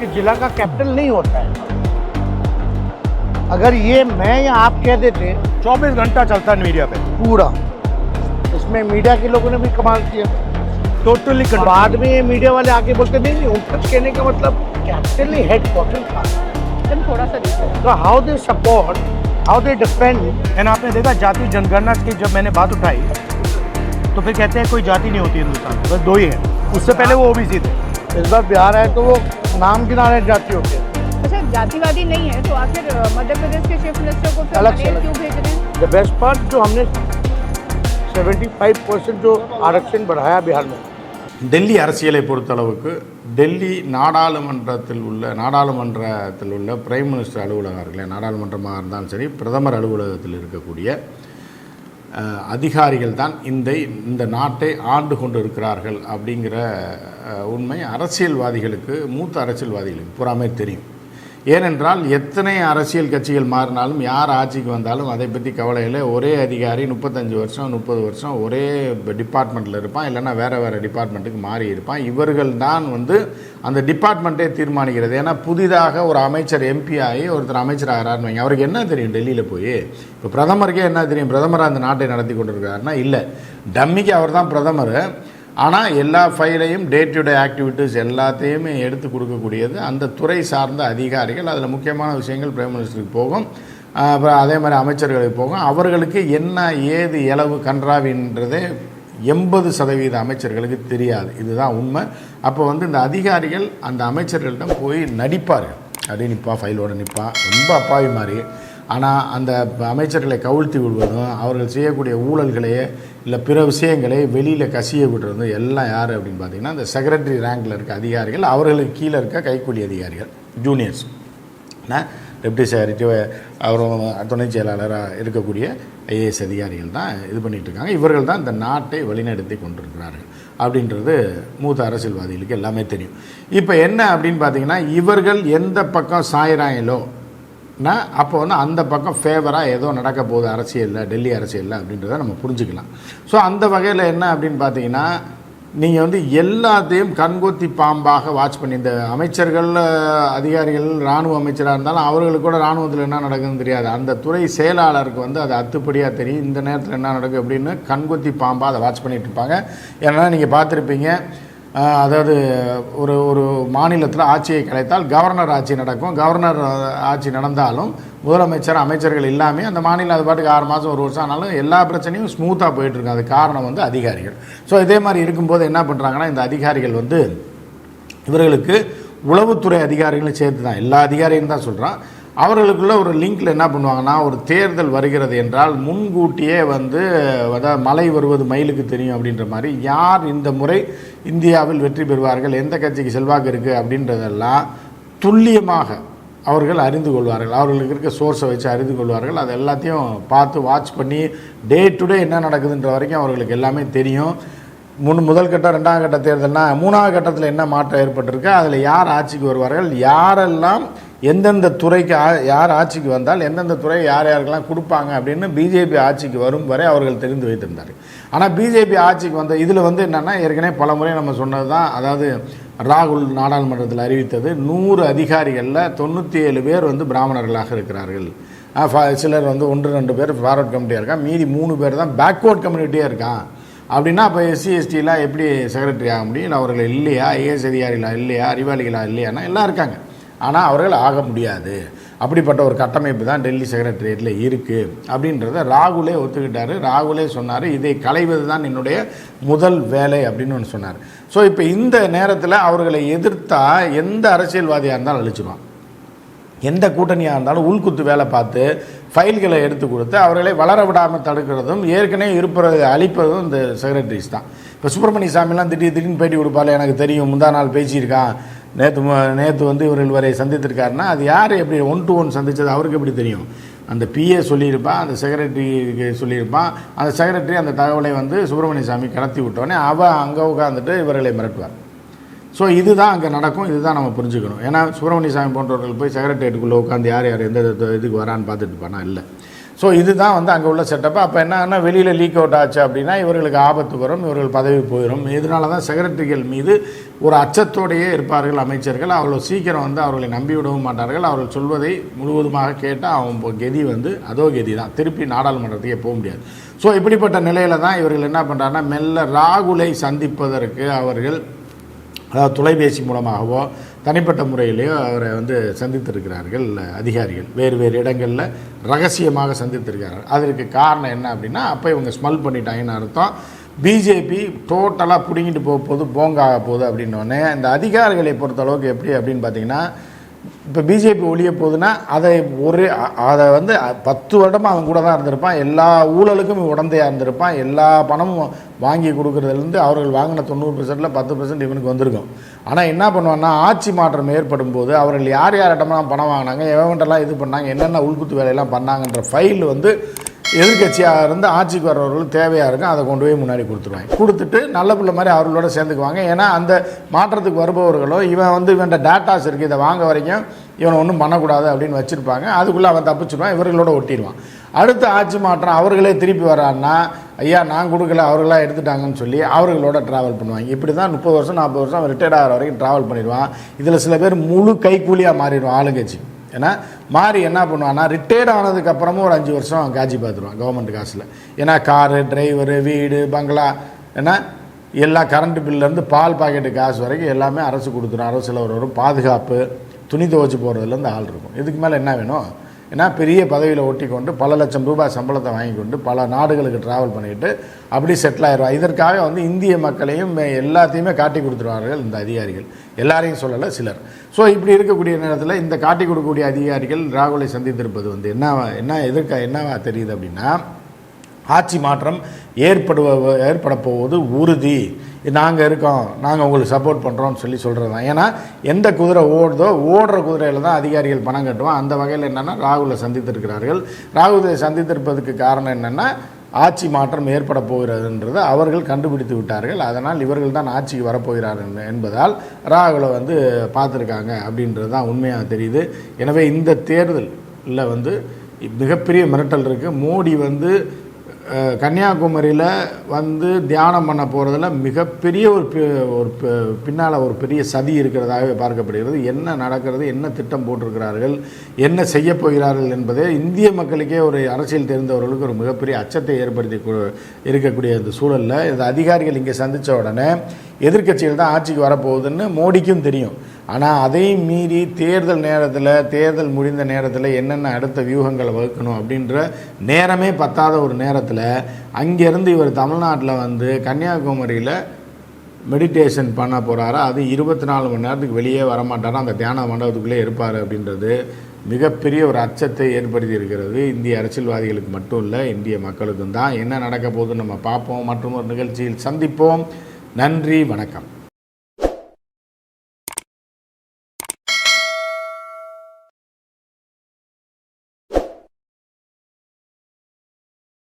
कि जिला का कैपिटल नहीं होता है। अगर ये मैं या आप कह देते 24 घंटा चलता है मीडिया पे, पूरा, इसमें मीडिया के लोगों ने भी कमाल किया। टोटली बाद में ये मीडिया वाले आके बोलते नहीं उनका कहने का मतलब कैपिटल नहीं हेडक्वार्टर था। थोड़ा सा तो how they support, how they defend. And आपने देखा जाति जनगणना की जब मैंने बात उठाई तो फिर कहते हैं कोई जाति नहीं होती हिंदुस्तान में, बस 2 ही है। उससे पहले वो ओबीसी थे। इस बार बिहार आए तो वो नाम गिना रहे जातियों के। अच्छा, जातिवादी नहीं है तो आखिर मध्य प्रदेश के चीफ मिनिस्टर को फिर अलग से मनेर क्यों भेज रहे हैं? द बेस्ट पार्ट जो हमने 75% जो आरक्षण बढ़ाया बिहार में। டெல்லி அரசியலை பொறுத்தளவுக்கு டெல்லி நாடாளுமன்றத்தில் உள்ள பிரைம் மினிஸ்டர் அலுவலகம் இருக்குல்ல, நாடாளுமன்றமாக இருந்தாலும் சரி பிரதமர் அலுவலகத்தில் இருக்கக்கூடிய அதிகாரிகள் தான் இந்த நாட்டை ஆண்டு கொண்டு இருக்கிறார்கள் அப்படிங்கிற உண்மை அரசியல்வாதிகளுக்கு, மூத்த அரசியல்வாதிகளுக்கு பூராமே தெரியும். ஏனென்றால் எத்தனை அரசியல் கட்சிகள் மாறினாலும், யார் ஆட்சிக்கு வந்தாலும் அதை பற்றி கவலையில் ஒரே அதிகாரி 35 வருஷம் 30 வருஷம் ஒரே டிபார்ட்மெண்ட்டில் இருப்பான், இல்லைன்னா வேறு டிபார்ட்மெண்ட்டுக்கு மாறி இருப்பான். இவர்கள் தான் அந்த டிபார்ட்மெண்ட்டே தீர்மானிக்கிறது. ஏன்னா புதிதாக ஒரு அமைச்சர் எம்பி ஆகி ஒருத்தர் அமைச்சர் ஆகிறாருன்னு வைங்க, அவருக்கு என்ன தெரியும் டெல்லியில் போய்? இப்போ பிரதமருக்கே என்ன தெரியும்? பிரதமர் அந்த நாட்டை நடத்தி கொண்டு இருக்காருன்னா இல்லை, டம்மிக்கு அவர் தான் பிரதமர். ஆனால் எல்லா ஃபைலையும் டே டு டே ஆக்டிவிட்டீஸ் எல்லாத்தையுமே எடுத்து கொடுக்கக்கூடியது அந்த துறை சார்ந்த அதிகாரிகள். அதில் முக்கியமான விஷயங்கள் பிரைம் மினிஸ்டருக்கு போகும், அப்புறம் அதே மாதிரி அமைச்சர்களுக்கு போகும். அவர்களுக்கு என்ன ஏது இளவு கன்றாவின்றதே 80% அமைச்சர்களுக்கு தெரியாது. இதுதான் உண்மை. அப்போ இந்த அதிகாரிகள் அந்த அமைச்சர்களிடம் போய் நடிப்பார்கள். அப்படியே நிற்பான், ஃபைலோடு நிற்பான், ரொம்ப அப்பாவி மாதிரி. ஆனால் அந்த அமைச்சர்களை கவிழ்த்தி விடுவதும், அவர்கள் செய்யக்கூடிய ஊழல்களையே இல்லை பிற விஷயங்களை வெளியில் கசிய விடுறதும் எல்லாம் யார் அப்படின்னு பார்த்தீங்கன்னா இந்த செக்ரட்டரி ரேங்கில் இருக்க அதிகாரிகள், அவர்களுக்கு கீழே இருக்க கைக்கூலி அதிகாரிகள், ஜூனியர்ஸ், டெப்டி செக்ரட்டரி, அவரும் துணை செயலாளராக இருக்கக்கூடிய ஐஏஎஸ் அதிகாரிகள் தான் இது பண்ணிகிட்ருக்காங்க. இவர்கள் தான் இந்த நாட்டை வழிநடத்தி கொண்டிருக்கிறார்கள் அப்படின்றது மூத்த அரசியல்வாதிகளுக்கு எல்லாமே தெரியும். இப்போ என்ன அப்படின்னு பார்த்தீங்கன்னா, இவர்கள் எந்த பக்கம் சாயிறாங்களோ அப்போ அந்த பக்கம் ஃபேவராக ஏதோ நடக்க போகுது அரசியலில், டெல்லி அரசியலில் அப்படின்றத நம்ம புரிஞ்சுக்கலாம். ஸோ அந்த வகையில் என்ன அப்படின்னு பார்த்தீங்கன்னா, நீங்கள் எல்லாத்தையும் கண்கொத்தி பாம்பாக வாட்ச் பண்ணி, இந்த அமைச்சர்கள் அதிகாரிகள் இராணுவ அமைச்சராக இருந்தாலும் அவர்களுக்கு கூட இராணுவத்தில் என்ன நடக்குதுன்னு தெரியாது. அந்த துறை செயலாளருக்கு அது அத்துப்படியாக தெரியும் இந்த நேரத்தில் என்ன நடக்கும் அப்படின்னு கண்கொத்தி பாம்பாக அதை வாட்ச் பண்ணிகிட்டு இருப்பாங்க. ஏன்னா நீங்கள் பார்த்துருப்பீங்க, அதாவது ஒரு மாநிலத்தில் ஆட்சியை கலைத்தால் கவர்னர் ஆட்சி நடக்கும். கவர்னர் ஆட்சி நடந்தாலும் முதலமைச்சர் அமைச்சர்கள் இல்லாமல் அந்த மாநிலம் அது பாட்டுக்கு 6 மாதம் 1 வருஷம் ஆனாலும் எல்லா பிரச்சனையும் ஸ்மூத்தாக போயிட்டுருக்கு. அது காரணம் அதிகாரிகள். ஸோ இதே மாதிரி இருக்கும்போது என்ன பண்ணுறாங்கன்னா, இந்த அதிகாரிகள் இவர்களுக்கு உளவுத்துறை அதிகாரிகளும் சேர்த்து தான், எல்லா அதிகாரியும் தான் சொல்கிறான், அவர்களுக்குள்ள ஒரு லிங்கில் என்ன பண்ணுவாங்கன்னா, ஒரு தேர்தல் வருகிறது என்றால் முன்கூட்டியே அதாவது மழை வருவது மயிலுக்கு தெரியும் அப்படின்ற மாதிரி, யார் இந்த முறை இந்தியாவில் வெற்றி பெறுவார்கள், எந்த கட்சிக்கு செல்வாக்கு இருக்குது அப்படின்றதெல்லாம் துல்லியமாக அவர்கள் அறிந்து கொள்வார்கள். அவர்களுக்கு இருக்க சோர்ஸை வச்சு அறிந்து கொள்வார்கள். அது எல்லாத்தையும் பார்த்து வாட்ச் பண்ணி டே டு டே என்ன நடக்குதுன்ற வரைக்கும் அவர்களுக்கு எல்லாமே தெரியும். முதல் கட்டம் 2ஆம் கட்ட தேர்தல்னா 3ஆவது கட்டத்தில் என்ன மாற்றம் ஏற்பட்டிருக்கு, அதில் யார் ஆட்சிக்கு வருவார்கள், யாரெல்லாம் எந்தெந்த துறைக்கு யார் ஆட்சிக்கு வந்தால் எந்தெந்த துறை யாருக்கெல்லாம் கொடுப்பாங்க அப்படின்னு பிஜேபி ஆட்சிக்கு வரும் வரை அவர்கள் தெரிந்து வைத்திருந்தார். ஆனால் பிஜேபி ஆட்சிக்கு வந்த இதில் என்னென்னா, ஏற்கனவே பல முறை நம்ம சொன்னது தான், அதாவது ராகுல் நாடாளுமன்றத்தில் அறிவித்தது 100 அதிகாரிகளில் 97 பேர் பிராமணர்களாக இருக்கிறார்கள். சிலர் 1-2 பேர் ஃபார்வர்ட் கமிட்டியாக இருக்கான், மீதி 3 பேர் தான் பேக்வேர்ட் கம்யூனிட்டியாக இருக்கான். அப்படின்னா அப்போ எஸ்சி எஸ்டிலாம் எப்படி செக்ரட்டரி ஆக முடியும்? இல்லை அவர்கள் இல்லையா, ஐஏஎஸ் அதிகாரிகளா இல்லையா, அறிவாளிகளா இல்லையானா எல்லாம் இருக்காங்க. ஆனால் அவர்கள் ஆக முடியாது. அப்படிப்பட்ட ஒரு கட்டமைப்பு தான் டெல்லி செக்ரட்டரியேட்டில் இருக்குது அப்படின்றத ராகுலே ஒத்துக்கிட்டார். ராகுலே சொன்னார், இதை களைவது தான் என்னுடைய முதல் வேலை அப்படின்னு ஒன்று சொன்னார். ஸோ இப்போ இந்த நேரத்தில் அவர்களை எதிர்த்தா எந்த அரசியல்வாதியாக இருந்தாலும் அழிச்சுவான், எந்த கூட்டணியாக இருந்தாலும் உள்குத்து வேலை பார்த்து ஃபைல்களை எடுத்து கொடுத்து அவர்களை வளர விடாமல் தடுக்கிறதும் ஏற்கனவே இருப்பதை அழிப்பதும் இந்த செக்ரட்டரிஸ் தான். இப்போ சுப்பிரமணிய சாமிலாம் திடீர்னு பேட்டி கொடுப்பாள், எனக்கு தெரியும், முந்தா நாள் பேசியிருக்கான், நேற்று இவர்கள் வரை சந்தித்திருக்காருன்னா அது யார் எப்படி 1 to 1 சந்தித்தது அவருக்கு எப்படி தெரியும்? அந்த பிஏ சொல்லியிருப்பான், அந்த செக்ரட்டரிக்கு சொல்லியிருப்பான், அந்த செக்ரட்டரி அந்த தகவலை சுப்பிரமணிய சாமி கடத்தி விட்டோடனே அவள் அங்கே உட்காந்துட்டு இவர்களை மிரட்டுவார். ஸோ இதுதான் அங்கே நடக்கும். இதுதான் நம்ம புரிஞ்சுக்கணும். ஏன்னா சுப்பிரமணிய சாமி போன்றவர்கள் போய் செக்ரட்டரியேட்டுக்குள்ளே உட்காந்து யார் எந்த இதுக்கு வரான்னு பார்த்துட்டு இருப்பானா? இல்லை. ஸோ இதுதான் வந்து அங்கே உள்ள செட்டப். அப்போ என்னன்னா வெளியில் லீக் அவுட் ஆச்சு அப்படின்னா இவர்களுக்கு ஆபத்து வரும், இவர்கள் பதவி போயிடும். இதனால தான் செக்ரட்டரிகள் மீது ஒரு அச்சத்தோடையே இருப்பார்கள் அமைச்சர்கள். அவ்வளோ சீக்கிரம் வந்து அவர்களை நம்பிவிடவும் மாட்டார்கள். அவர்கள் சொல்வதை முழுவதுமாக கேட்டால் அவன் கெதி வந்து அதோ கெதி தான், திருப்பி நாடாளுமன்றத்தையே போக முடியாது. ஸோ இப்படிப்பட்ட நிலையில் தான் இவர்கள் என்ன பண்ணுறாங்கன்னா மெல்ல ராகுலை சந்திப்பதற்கு அவர்கள் அதாவது தொலைபேசி மூலமாகவோ தனிப்பட்ட முறையிலேயோ அவரை வந்து சந்தித்திருக்கிறார்கள் அதிகாரிகள். வேறு வேறு இடங்களில் ரகசியமாக சந்தித்திருக்கிறார்கள். அதற்கு காரணம் என்ன அப்படின்னா அப்போ இவங்க ஸ்மெல் பண்ணிட்டாங்கன்னு அர்த்தம். பிஜேபி டோட்டலாக பிடுங்கிட்டு போக போகுது, போங்காக போகுது அப்படின்னோடனே இந்த அதிகாரிகளை பொறுத்தளவுக்கு எப்படி அப்படின்னு பார்த்தீங்கன்னா இப்போ பிஜேபி ஒழிய போகுதுன்னா அதை வந்து 10 வருடமாக அவன் கூட தான் இருந்திருப்பான். எல்லா ஊழலுக்கும் உடந்தையாக இருந்திருப்பான். எல்லா பணமும் வாங்கி கொடுக்குறதுலேருந்து அவர்கள் வாங்கின 90%ல் 10% இவனுக்கு வந்திருக்கும். ஆனால் என்ன பண்ணுவான்னா ஆட்சி மாற்றம் ஏற்படும் போது அவர்கள் யார் யார்கிட்டலாம் பணம் வாங்கினாங்க, எவன்ட்டெல்லாம் இது பண்ணாங்க, என்னென்ன உள்குத்து வேலையெல்லாம் பண்ணாங்கன்ற ஃபைல் வந்து எதிர்கட்சியாக இருந்து ஆட்சிக்கு வர்றவர்களுக்கு தேவையாக இருக்கும். அதை கொண்டு போய் முன்னாடி கொடுத்துட்டு நல்ல பிள்ளை மாதிரி அவர்களோட சேர்ந்துக்குவாங்க. ஏன்னா அந்த மாற்றத்துக்கு வருபவர்களோ இவன் வந்து இவன்ட டேட்டாஸ் இருக்குது, இதை வாங்க வரைக்கும் இவனை ஒன்றும் பண்ணக்கூடாது அப்படின்னு வச்சுருப்பாங்க. அதுக்குள்ளே அவன் தப்பிச்சுடுவான், இவர்களோட ஒட்டிடுவான். அடுத்த ஆட்சி மாற்றம் அவர்களே திருப்பி வரான்னா ஐயா நான் கொடுக்கல அவர்களாக எடுத்துட்டாங்கன்னு சொல்லி அவர்களோட ட்ராவல் பண்ணுவாங்க. இப்படி தான் 30 வருஷம் 40 வருஷம் அவன் ரிட்டையர்ட் ஆகிற வரைக்கும் ட்ராவல் பண்ணிடுவான். இதில் சில பேர் முழு கைக்கூலியாக மாறிடுவான் ஆளுங்கட்சி. ஏன்னா மாறி என்ன பண்ணுவான்னா ரிட்டையர்ட் ஆனதுக்கப்புறமும் ஒரு 5 வருஷம் காட்சி பார்த்துருவான் கவர்மெண்ட் காசில். ஏன்னா காரு, டிரைவரு, வீடு, பங்களா, ஏன்னா எல்லாம் கரண்ட் பில்லேருந்து பால் பாக்கெட்டு காசு வரைக்கும் எல்லாமே அரசு கொடுத்துரும். அரசில் ஒரு பாதுகாப்பு, துணி துவச்சி போகிறதுலேருந்து ஆள் இருக்கும். இதுக்கு மேலே என்ன வேணும்? ஏன்னா பெரிய பதவியில் ஒட்டி கொண்டு பல லட்சம் ரூபாய் சம்பளத்தை வாங்கி கொண்டு பல நாடுகளுக்கு ட்ராவல் பண்ணிவிட்டு அப்படி செட்டில் ஆயிடுவாங்க. இதற்காக வந்து இந்திய மக்களையும் எல்லாத்தையுமே காட்டி கொடுத்துருவார்கள் இந்த அதிகாரிகள். எல்லாரையும் சொல்லலை, சிலர். ஸோ இப்படி இருக்கக்கூடிய நேரத்தில் இந்த காட்டி கொடுக்கக்கூடிய அதிகாரிகள் ராகுலை சந்தித்திருப்பது வந்து என்னவா தெரியுது அப்படின்னா ஆட்சி மாற்றம் ஏற்பட போவது உறுதி, நாங்கள் இருக்கோம், நாங்கள் உங்களுக்கு சப்போர்ட் பண்ணுறோம்னு சொல்கிறது தான். ஏன்னா எந்த குதிரை ஓடுற குதிரையில் தான் அதிகாரிகள் பணம் கட்டுவோம். அந்த வகையில் என்னென்னா ராகுலை சந்தித்திருக்கிறார்கள். ராகுலை சந்தித்திருப்பதுக்கு காரணம் என்னென்னா ஆட்சி மாற்றம் ஏற்பட போகிறதுன்றது அவர்கள் கண்டுபிடித்து விட்டார்கள். அதனால் இவர்கள் தான் ஆட்சிக்கு வரப்போகிறார்கள் என்பதால் ராகுலை வந்து பார்த்துருக்காங்க அப்படின்றது தான் உண்மையாக தெரியுது. எனவே இந்த தேர்தலில் வந்து மிகப்பெரிய மிரட்டல் இருக்குது. மோடி வந்து கன்னியாகுமரியில் வந்து தியானம் பண்ண போகிறதுல மிகப்பெரிய ஒரு பின்னால் ஒரு பெரிய சதி இருக்கிறதாகவே பார்க்கப்படுகிறது. என்ன நடக்கிறது, என்ன திட்டம் போட்டிருக்கிறார்கள், என்ன செய்ய போகிறார்கள் என்பதே இந்திய மக்களுக்கே ஒரு அரசியல் தெரிந்தவர்களுக்கு ஒரு மிகப்பெரிய அச்சத்தை ஏற்படுத்தி இருக்கக்கூடிய இந்த சூழலில் இந்த அதிகாரிகள் இங்கே சந்தித்த உடனே எதிர்க்கட்சிகள் தான் ஆட்சிக்கு வரப்போகுதுன்னு மோடிக்கும் தெரியும். ஆனால் அதையும் மீறி தேர்தல் முடிந்த நேரத்தில் என்னென்ன அடுத்த வியூகங்களை வகுக்கணும் அப்படின்ற நேரமே பத்தாத ஒரு நேரத்தில் அங்கேருந்து இவர் தமிழ்நாட்டில் வந்து கன்னியாகுமரியில் மெடிடேஷன் பண்ண போகிறாரு. அது 24 மணி நேரத்துக்கு வெளியே வரமாட்டாரா, அந்த தியான மண்டபத்துக்குள்ளே இருப்பார் அப்படின்றது மிகப்பெரிய ஒரு அச்சத்தை ஏற்படுத்தி இருக்கிறது. இந்திய அரசியல்வாதிகளுக்கு மட்டும் இல்லை, இந்திய மக்களுக்கும் தான். என்ன நடக்க போகுதுன்னு நம்ம பார்ப்போம். மற்றும் ஒரு நிகழ்ச்சியில் சந்திப்போம். நன்றி, வணக்கம்.